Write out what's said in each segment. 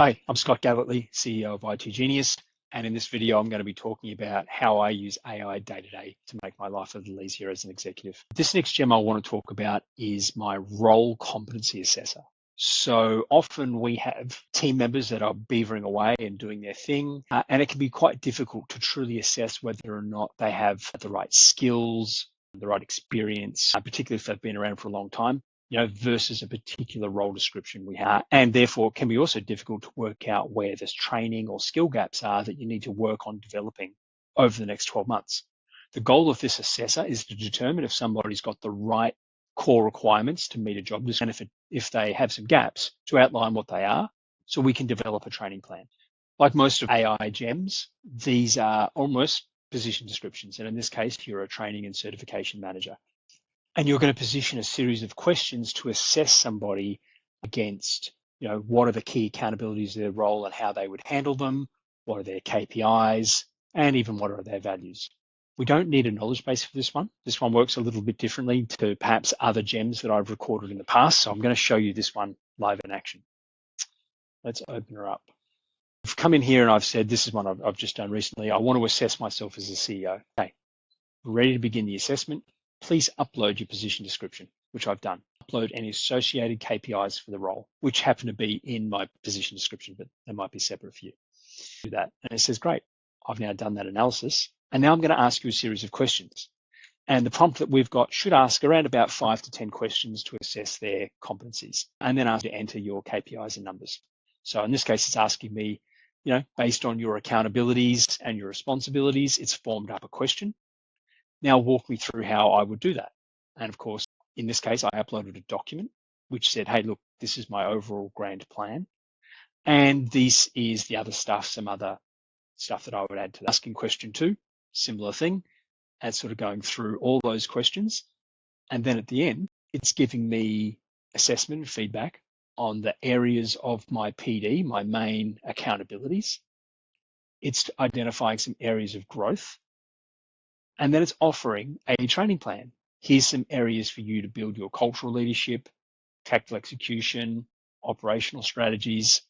Hi, I'm Scott Gatley, CEO of itGenius, and in this video I'm going to be talking about how I use AI day to day to make my life a little easier as an executive. This next gem I want to talk about is my Role Competency Assessor. So often we have team members that are beavering away and doing their thing, and it can be quite difficult to truly assess whether or not they have the right skills, the right experience, particularly if they've been around for a long time, versus a particular role description we have. And therefore, it can be also difficult to work out where there's training or skill gaps are that you need to work on developing over the next 12 months. The goal of this assessor is to determine if somebody's got the right core requirements to meet a job description, and if they have some gaps, to outline what they are so we can develop a training plan. Like most of AI gems, these are almost position descriptions. And in this case, you're a training and certification manager. And you're going to position a series of questions to assess somebody against, what are the key accountabilities of their role and how they would handle them, what are their KPIs, and even what are their values. We don't need a knowledge base for this one. This one works a little bit differently to perhaps other gems that I've recorded in the past. So I'm going to show you this one live in action. Let's open her up. I've come in here and I've said, this is one I've just done recently. I want to assess myself as a CEO. Okay, we're ready to begin the assessment. Please upload your position description, which I've done. Upload any associated KPIs for the role, which happen to be in my position description, but they might be separate for you. Do that. And it says, great, I've now done that analysis. And now I'm going to ask you a series of questions. And the prompt that we've got should ask around about 5 to 10 questions to assess their competencies, and then ask you to enter your KPIs and numbers. So in this case, it's asking me, based on your accountabilities and your responsibilities, it's formed up a question. Now walk me through how I would do that. And of course, in this case, I uploaded a document which said, hey, look, this is my overall grand plan. And this is the other stuff, some other stuff that I would add to that. Asking question 2, similar thing, and sort of going through all those questions. And then at the end, it's giving me assessment and feedback on the areas of my PD, my main accountabilities. It's identifying some areas of growth. And then it's offering a training plan. Here's some areas for you to build your cultural leadership, tactical execution, operational strategies.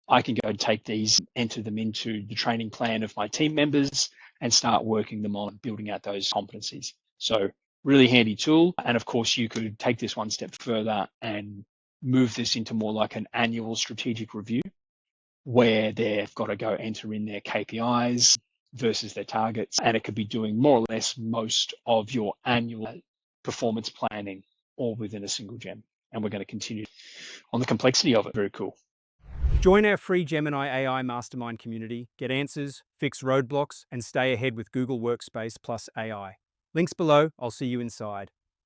I can go and take these, enter them into the training plan of my team members and start working them on building out those competencies. So really handy tool. And of course, you could take this one step further and move this into more like an annual strategic review where they've got to go enter in their KPIs versus their targets. And it could be doing more or less most of your annual performance planning all within a single gem. And we're going to continue on the complexity of it. Very cool. Join our free Gemini AI Mastermind community, get answers, fix roadblocks, and stay ahead with Google Workspace plus AI. Links below. I'll see you inside.